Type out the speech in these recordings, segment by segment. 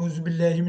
औज़ुबिल्लाहि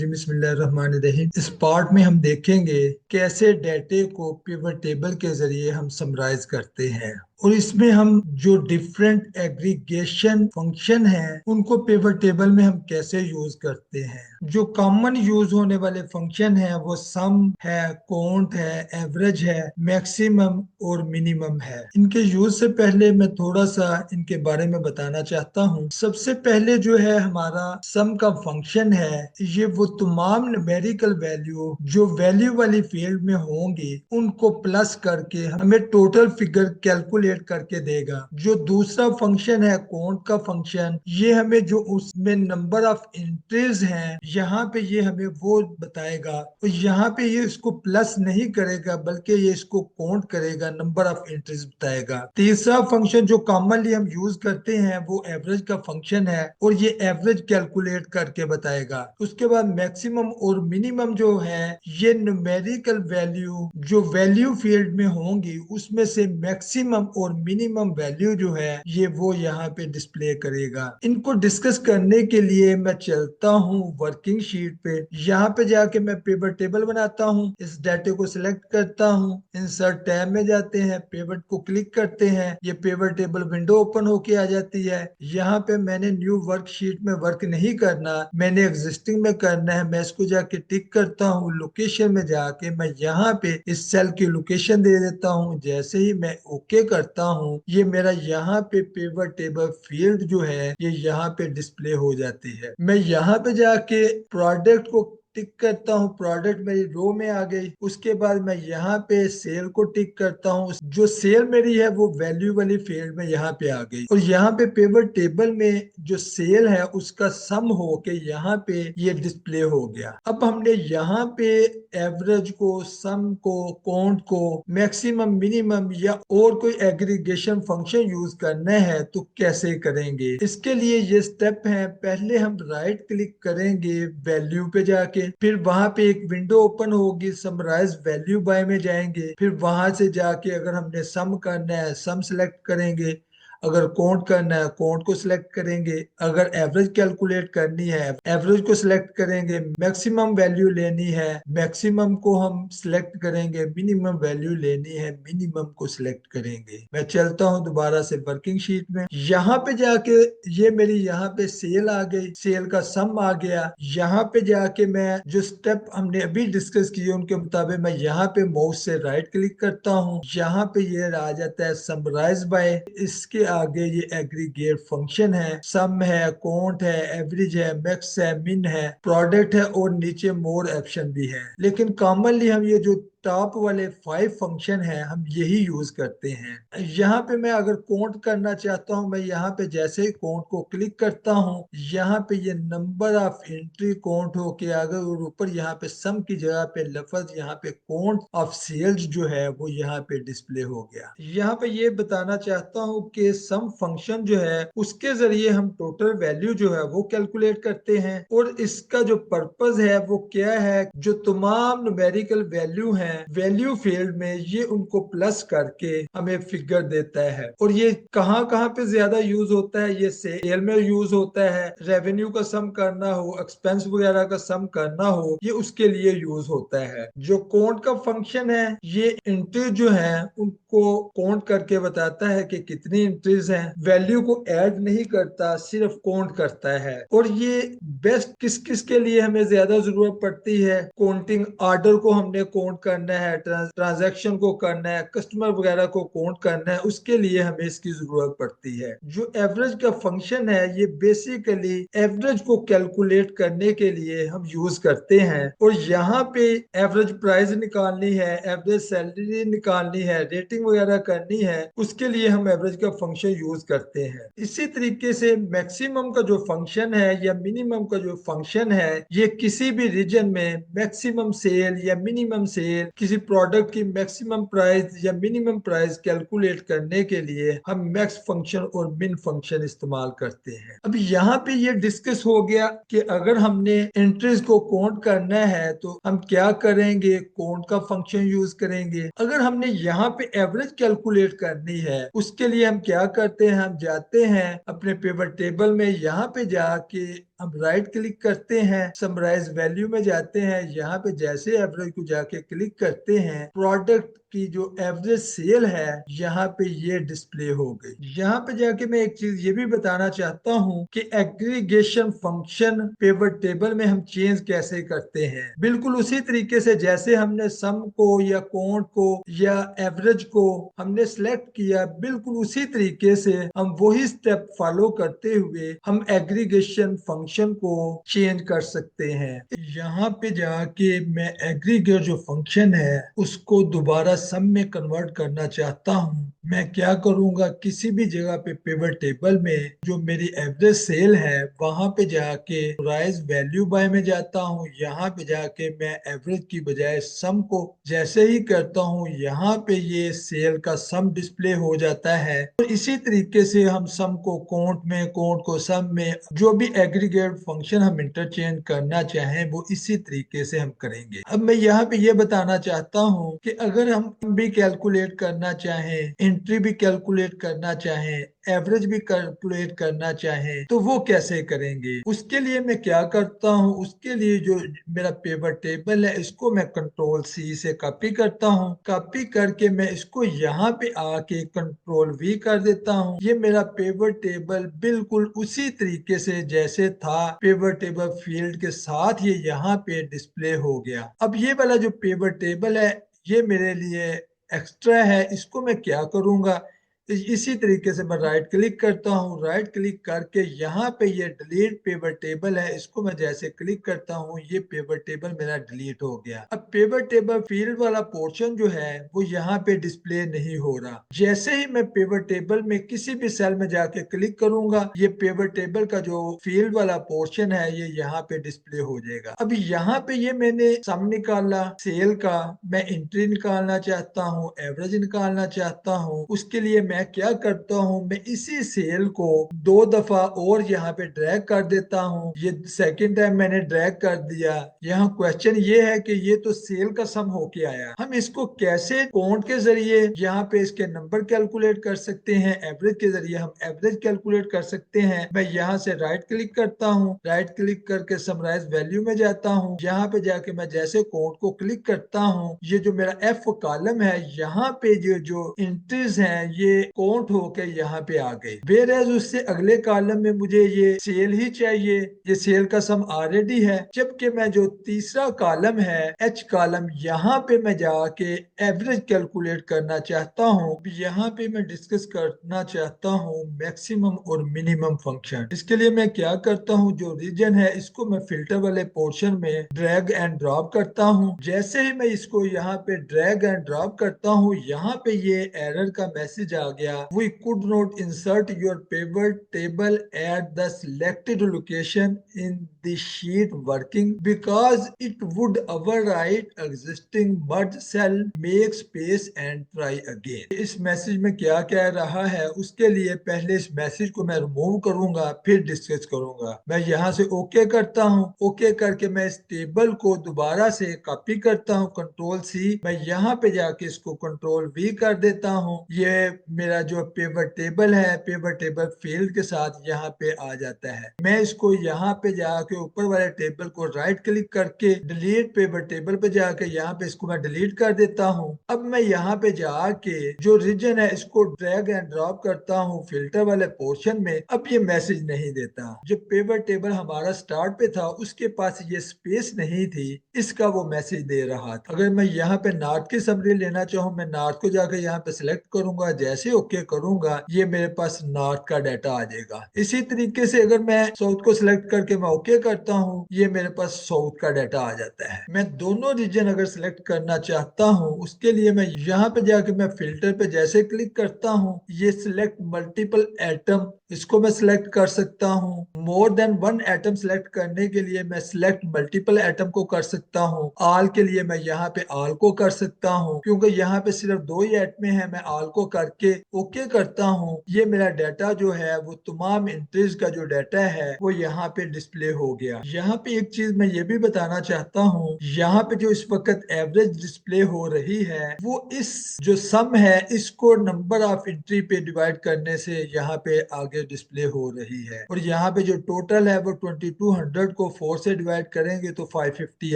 बिस्मिल्लाहिर्रहमानिर्रहीम। इस पार्ट में हम देखेंगे कैसे डेटे को पिवट टेबल के जरिए हम समराइज करते हैं, और इसमें हम जो डिफरेंट एग्रीगेशन फंक्शन हैं उनको पिवट टेबल में हम कैसे यूज करते हैं। जो कॉमन यूज होने वाले फंक्शन हैं वो सम है, काउंट है, एवरेज है, मैक्सिमम और मिनिमम है। इनके यूज से पहले मैं थोड़ा सा इनके बारे में बताना चाहता हूँ। सबसे पहले जो है हमारा सम का फंक्शन है, ये वो तमाम न्यूमेरिकल वैल्यू जो वैल्यू वाली फील्ड में होंगी उनको प्लस करके हमें टोटल फिगर कैलकुलेट करके देगा। जो दूसरा फंक्शन है काउंट का फंक्शन, ये हमें जो उसमें नंबर ऑफ एंट्रीज हैं यहाँ पे ये हमें वो बताएगा, और यहाँ पे ये इसको प्लस नहीं करेगा बल्कि ये इसको काउंट करेगा, नंबर ऑफ एंट्रीज बताएगा। तीसरा फंक्शन जो कॉमनली हम यूज करते हैं वो एवरेज का फंक्शन है, और ये एवरेज कैलकुलेट करके बताएगा। उसके बाद मैक्सिमम और मिनिमम जो है ये न्यूमेरिकल वैल्यू जो वैल्यू फील्ड में होंगी उसमें से मैक्सिमम और मिनिमम वैल्यू जो है ये वो यहाँ पे डिस्प्ले करेगा। इनको डिस्कस करने के लिए मैं चलता हूँ वर्किंग शीट पे। यहाँ पे जाके मैं पिवट टेबल बनाता हूँ, इस डाटे को सिलेक्ट करता हूँ, इंसर्ट टैब में जाते हैं, पिवट को क्लिक करते हैं, ये पिवट टेबल विंडो ओपन होके आ जाती है। यहाँ पे मैंने न्यू वर्कशीट में वर्क नहीं करना, मैंने एग्जिस्टिंग में करना है। मैं इसको जाके टिक करता हूँ, लोकेशन में जाके मैं यहाँ पे इस सेल की लोकेशन दे देता हूँ। जैसे ही मैं ओके करता हूँ ये मेरा यहाँ पे पिवट टेबल फील्ड जो है ये यहाँ पे डिस्प्ले हो जाती है। मैं यहाँ पे जाके प्रोडक्ट को टिक करता हूँ, प्रोडक्ट मेरी रो में आ गई। उसके बाद मैं यहाँ पे सेल को टिक करता हूँ, जो सेल मेरी है वो वैल्यू वाली फील्ड में यहाँ पे आ गई, और यहाँ पे पिवट टेबल में जो सेल है उसका सम हो के यहाँ पे ये डिस्प्ले हो गया। अब हमने यहाँ पे एवरेज को, सम को, काउंट को, मैक्सिमम, मिनिमम या और कोई एग्रीगेशन फंक्शन यूज करना है तो कैसे करेंगे। इसके लिए ये स्टेप है, पहले हम राइट क्लिक करेंगे वैल्यू पे जाके, फिर वहां पे एक विंडो ओपन होगी, समराइज वैल्यू बाय में जाएंगे, फिर वहां से जाके अगर हमने सम करना है सम सिलेक्ट करेंगे, अगर काउंट करना है काउंट को सिलेक्ट करेंगे, अगर एवरेज कैलकुलेट करनी है एवरेज को सिलेक्ट करेंगे, मैक्सिमम वैल्यू लेनी है मैक्सिमम को हम सिलेक्ट करेंगे, मिनिमम वैल्यू लेनी है मिनिमम को सिलेक्ट करेंगे। मैं चलता हूं दोबारा से वर्किंग शीट में। यहाँ पे जाके ये मेरी यहाँ पे सेल आ गई, सेल का सम आ गया। यहाँ पे जाके मैं जो स्टेप हमने अभी डिस्कस किए उनके मुताबिक मैं यहाँ पे माउस से राइट क्लिक करता हूँ, यहाँ पे ये आ जाता है समराइज बाय। इसके आगे ये एग्रीगेट फंक्शन है, सम है, काउंट है, एवरेज है, मैक्स है, मिन है, प्रोडक्ट है, और नीचे मोर ऑप्शन भी है। लेकिन कॉमनली हम ये जो टॉप वाले 5 फंक्शन हैं हम यही यूज करते हैं। यहाँ पे मैं अगर काउंट करना चाहता हूँ, मैं यहाँ पे जैसे ही काउंट को क्लिक करता हूँ यहाँ पे ये नंबर ऑफ एंट्री काउंट होके आ गए, और ऊपर यहाँ पे सम की जगह पे लफ्ज यहाँ पे काउंट ऑफ सेल्स जो है वो यहाँ पे डिस्प्ले हो गया। यहाँ पे ये बताना चाहता हूँ कि सम फंक्शन जो है उसके जरिए हम टोटल वैल्यू जो है वो कैलकुलेट करते हैं, और इसका जो पर्पज है वो क्या है, जो तमाम न्यूमेरिकल वैल्यू हैं वैल्यू फील्ड में ये उनको प्लस करके हमें फिगर देता है। और ये कहाँ कहाँ पे ज्यादा यूज होता है, ये सेल में यूज होता है, रेवेन्यू का सम करना हो, एक्सपेंस वगैरह का सम करना हो, ये उसके लिए यूज होता है। जो काउंट का फंक्शन है ये एंट्री जो है उनको काउंट करके बताता है कि कितनी एंट्रीज हैं, वैल्यू को ऐड नहीं करता, सिर्फ काउंट करता है। और ये बेस्ट किस किस के लिए हमें ज्यादा जरूरत पड़ती है, काउंटिंग ऑर्डर को हमने काउंट करना है, ट्रांजैक्शन को करना है, कस्टमर वगैरह को काउंट करना है, उसके लिए हमें इसकी जरूरत पड़ती है। जो एवरेज का फंक्शन है ये बेसिकली एवरेज को कैलकुलेट करने के लिए हम यूज करते हैं, और यहाँ पे एवरेज प्राइस निकालनी है, एवरेज सैलरी निकालनी है, रेटिंग वगैरह करनी है, उसके लिए हम एवरेज का फंक्शन यूज करते हैं। इसी तरीके से मैक्सिमम का जो फंक्शन है या मिनिमम का जो फंक्शन है ये किसी भी रीजन में मैक्सिमम सेल या मिनिमम सेल, किसी प्रोडक्ट की मैक्सिमम प्राइस या मिनिमम प्राइस कैलकुलेट करने के लिए हम मैक्स फंक्शन और मिन फंक्शन इस्तेमाल करते हैं। अब यहाँ पे ये डिस्कस हो गया कि अगर हमने एंट्रीज को काउंट करना है तो हम क्या करेंगे, काउंट का फंक्शन यूज करेंगे। अगर हमने यहाँ पे एवरेज कैलकुलेट करनी है उसके लिए हम क्या करते हैं, हम जाते हैं अपने पिवट टेबल में, यहाँ पे जाके हम राइट क्लिक करते हैं, समराइज वैल्यू में जाते हैं, यहाँ पे जैसे एवरेज को जाके क्लिक करते हैं, प्रोडक्ट की जो एवरेज सेल है यहाँ पे ये डिस्प्ले हो गई। यहाँ पे जाके मैं एक चीज ये भी बताना चाहता हूँ कि एग्रीगेशन फंक्शन पिवट टेबल में हम चेंज कैसे करते हैं। बिल्कुल उसी तरीके से जैसे हमने सम को या कोंट को या एवरेज को हमने सिलेक्ट किया, बिल्कुल उसी तरीके से हम वही स्टेप फॉलो करते हुए हम एग्रीगेशन फंक्शन को चेंज कर सकते हैं। यहाँ पे जाके मैं एग्रीगेट जो फंक्शन है उसको दोबारा सम में कन्वर्ट करना चाहता हूँ। मैं क्या करूंगा, किसी भी जगह पे पिवट टेबल में जो मेरी एवरेज सेल है वहां पे जाके राइज वैल्यू बाय में जाता हूँ। यहाँ पे जाके मैं एवरेज की बजाय सम को जैसे ही करता हूँ यहाँ पे ये सेल का सम डिस्प्ले हो जाता है। और इसी तरीके से हम सम को कोंट में, कोंट को सम में, जो भी एग्रीगेट फंक्शन हम इंटरचेंज करना चाहें वो इसी तरीके से हम करेंगे। अब मैं यहाँ पे ये बताना चाहता हूँ कि अगर हम भी कैलकुलेट करना चाहें, एंट्री भी कैलकुलेट करना चाहें, एवरेज भी कैलकुलेट करना चाहें तो वो कैसे करेंगे। उसके लिए मैं क्या करता हूँ, उसके लिए जो मेरा पिवट टेबल है इसको मैं कंट्रोल सी से कॉपी करता हूँ। कॉपी करके मैं इसको यहाँ पे आके कंट्रोल वी कर देता हूँ। ये मेरा पिवट टेबल बिल्कुल उसी तरीके से जैसे था पिवट टेबल फील्ड के साथ ये यहाँ पे डिस्प्ले हो गया। अब ये वाला जो पिवट टेबल है ये मेरे लिए एक्स्ट्रा है, इसको मैं क्या करूंगा, इसी तरीके से मैं राइट क्लिक करता हूँ। राइट क्लिक करके यहाँ पे ये डिलीट पिवट टेबल है, इसको मैं जैसे क्लिक करता हूँ ये पिवट टेबल मेरा डिलीट हो गया। अब पिवट टेबल फील्ड वाला पोर्शन जो है वो यहाँ पे डिस्प्ले नहीं हो रहा। जैसे ही मैं पिवट टेबल में किसी भी सेल में जाके क्लिक करूंगा ये पिवट टेबल का जो फील्ड वाला पोर्शन है ये यहाँ पे डिस्प्ले हो जाएगा। अब यहाँ पे ये मैंने सम निकाला सेल का, मैं एंट्री निकालना चाहता हूँ, एवरेज निकालना चाहता हूँ। उसके लिए मैं क्या करता हूँ, मैं इसी सेल को दो दफा और यहाँ पे ड्रैग कर देता हूँ। ये सेकंड टाइम मैंने ड्रैग कर दिया। यहाँ क्वेश्चन ये है कि ये तो सेल का सम होके आया, हम इसको कैसे काउंट के जरिए यहाँ पे इसके नंबर कैलकुलेट कर सकते हैं, एवरेज के जरिए हम एवरेज कैलकुलेट कर सकते हैं। मैं यहाँ से राइट क्लिक करता हूँ, राइट क्लिक करके समराइज वैल्यू में जाता हूँ। यहाँ पे जाके मैं जैसे काउंट को क्लिक करता हूँ ये जो मेरा एफ कॉलम है यहाँ पे जो एंट्रीज हैं ये काउंट होके यहाँ पे आ गई। वेयर एज उससे अगले कॉलम में मुझे ये सेल ही चाहिए, ये सेल का सम ऑलरेडी है। जबकि मैं जो तीसरा कॉलम है एच कॉलम यहाँ पे मैं जाके एवरेज कैलकुलेट करना चाहता हूँ। यहाँ पे मैं डिस्कस करना चाहता हूँ मैक्सिमम और मिनिमम फंक्शन। इसके लिए मैं क्या करता हूँ, जो रीजन है इसको मैं फिल्टर वाले पोर्शन में ड्रैग एंड ड्रॉप करता हूँ। जैसे ही मैं इसको यहाँ पे ड्रैग एंड ड्रॉप करता हूँ यहाँ पे ये एरर का मैसेज आ गया, we could not insert your pivot table at the selected location in the sheet working because it would overwrite existing merge cell, make space and try again. इस message में क्या कह रहा है उसके लिए पहले इस मैसेज को मैं रिमूव करूंगा फिर डिस्कस करूंगा। मैं यहाँ से ओके करता हूँ। ओके करके मैं इस टेबल को दोबारा से कॉपी करता हूँ कंट्रोल सी। मैं यहाँ पे जाके इसको कंट्रोल वी कर देता हूँ। ये मेरा जो पिवट टेबल है पिवट टेबल फील्ड के साथ यहाँ पे आ जाता है। मैं इसको यहाँ पे जाके ऊपर वाले टेबल को राइट क्लिक करके डिलीट पिवट टेबल पे जाके यहाँ पे इसको मैं डिलीट कर देता हूँ। अब मैं यहाँ पे जाके जो रीजन है इसको ड्रैग एंड ड्रॉप करता हूँ फिल्टर वाले पोर्शन में। अब ये मैसेज नहीं देता। जो पिवट टेबल हमारा स्टार्ट पे था उसके पास ये स्पेस नहीं थी, इसका वो मैसेज दे रहा था। अगर मैं यहाँ पे नॉर्थ की समरी लेना चाहूँ मैं नॉर्थ को जाकर यहाँ पे सिलेक्ट करूंगा, जैसे ओके करूंगा ये मेरे पास नॉर्थ का डाटा आ जाएगा। इसी तरीके से अगर मैं साउथ को सिलेक्ट करके मैं ओके करता हूँ ये मेरे पास साउथ का डाटा आ जाता है। मैं दोनों रीजन अगर सिलेक्ट करना चाहता हूँ उसके लिए मैं यहाँ पे जाके मैं फिल्टर पे जैसे क्लिक करता हूँ ये सिलेक्ट मल्टीपल एटम, इसको मैं सिलेक्ट कर सकता हूँ। More than one atom select करने के लिए मैं सिलेक्ट मल्टीपल एटम को कर सकता हूँ। ऑल के लिए मैं यहाँ पे ऑल को कर सकता हूँ, क्योंकि यहाँ पे सिर्फ दो ही एटम है, मैं ऑल को करके ओके करता हूँ, ये मेरा डाटा जो है वो तमाम एंट्रीज का जो डाटा है वो यहाँ पे डिस्प्ले हो गया। यहाँ पे एक चीज मैं ये भी बताना चाहता हूँ, यहाँ पे जो इस वक्त एवरेज डिस्प्ले हो रही है वो इस जो सम है इसको नंबर ऑफ एंट्री पे डिवाइड करने से यहाँ पे आगे डिस्प्ले हो रही है। और यहाँ पे जो टोटल है वो 2200 को 4 से डिवाइड करेंगे तो 550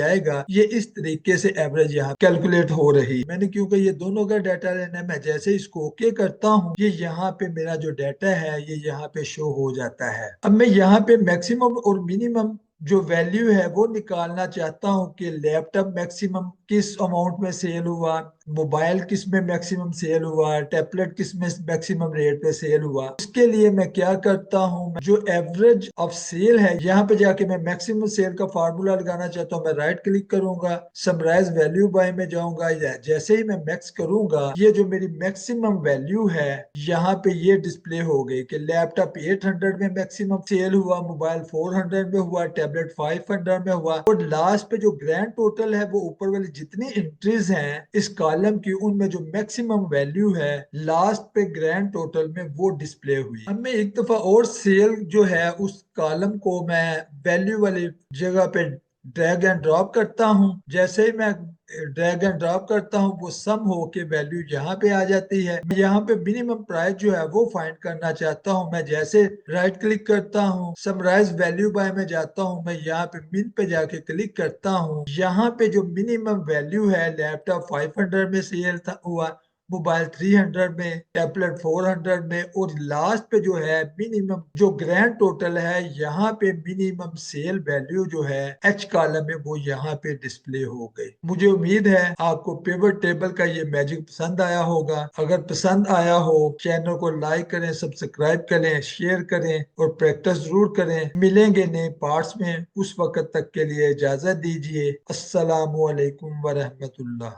आएगा। ये इस तरीके से एवरेज यहाँ कैलकुलेट हो रही। मैंने क्योंकि ये दोनों का डाटा लेना है, मैं जैसे इसको ओके करता हूँ ये यहाँ पे मेरा जो डाटा है ये यहाँ पे शो हो जाता है। अब मैं यहाँ पे मैक्सिमम और मिनिमम जो वैल्यू है वो निकालना चाहता हूँ कि लैपटॉप मैक्सिमम किस अमाउंट में सेल हुआ, मोबाइल किस में मैक्सिमम सेल हुआ, टैबलेट किस में मैक्सिमम रेट पे सेल हुआ। उसके लिए मैं क्या करता हूँ, जो एवरेज ऑफ सेल है यहाँ पे जाके मैं मैक्सिमम सेल का फार्मूला लगाना चाहता हूँ। मैं राइट क्लिक करूंगा, समराइज वैल्यू बाय में जाऊंगा। जैसे ही मैं मैक्स करूंगा ये जो मेरी मैक्सिमम वैल्यू है यहाँ पे ये डिस्प्ले हो गई कि लैपटॉप 800 में मैक्सिमम सेल हुआ, मोबाइल 400 में हुआ, टैबलेट 500 में हुआ। और लास्ट पे जो ग्रैंड टोटल है वो ऊपर वाली जितनी एंट्रीज हैं इस कॉलम की उनमें जो मैक्सिमम वैल्यू है लास्ट पे ग्रैंड टोटल में वो डिस्प्ले हुई। अब मैं एक दफा और सेल जो है उस कॉलम को मैं वैल्यू वाली जगह पे ड्रैग एंड ड्रॉप करता हूँ। जैसे ही मैं ड्रैग एंड ड्रॉप करता हूँ वो सम होके वैल्यू यहाँ पे आ जाती है। मैं यहाँ पे मिनिमम प्राइस जो है वो फाइंड करना चाहता हूँ। मैं जैसे राइट क्लिक करता हूँ, समराइज वैल्यू बाय में जाता हूँ, मैं यहाँ पे मिन पे जाके क्लिक करता हूँ। यहाँ पे जो मिनिमम वैल्यू है लैपटॉप 500 में सेल था हुआ, मोबाइल 300 में, टैबलेट 400 में, और लास्ट पे जो है मिनिमम जो ग्रैंड टोटल है यहाँ पे मिनिमम सेल वैल्यू जो है एच कॉलम में वो यहाँ पे डिस्प्ले हो गई। मुझे उम्मीद है आपको पिवट टेबल का ये मैजिक पसंद आया होगा। अगर पसंद आया हो चैनल को लाइक करें, सब्सक्राइब करें, शेयर करें और प्रैक्टिस जरूर करें। मिलेंगे नए पार्ट्स में, उस वक्त तक के लिए इजाजत दीजिए। अस्सलामु अलैकुम वरहमतुल्लाह।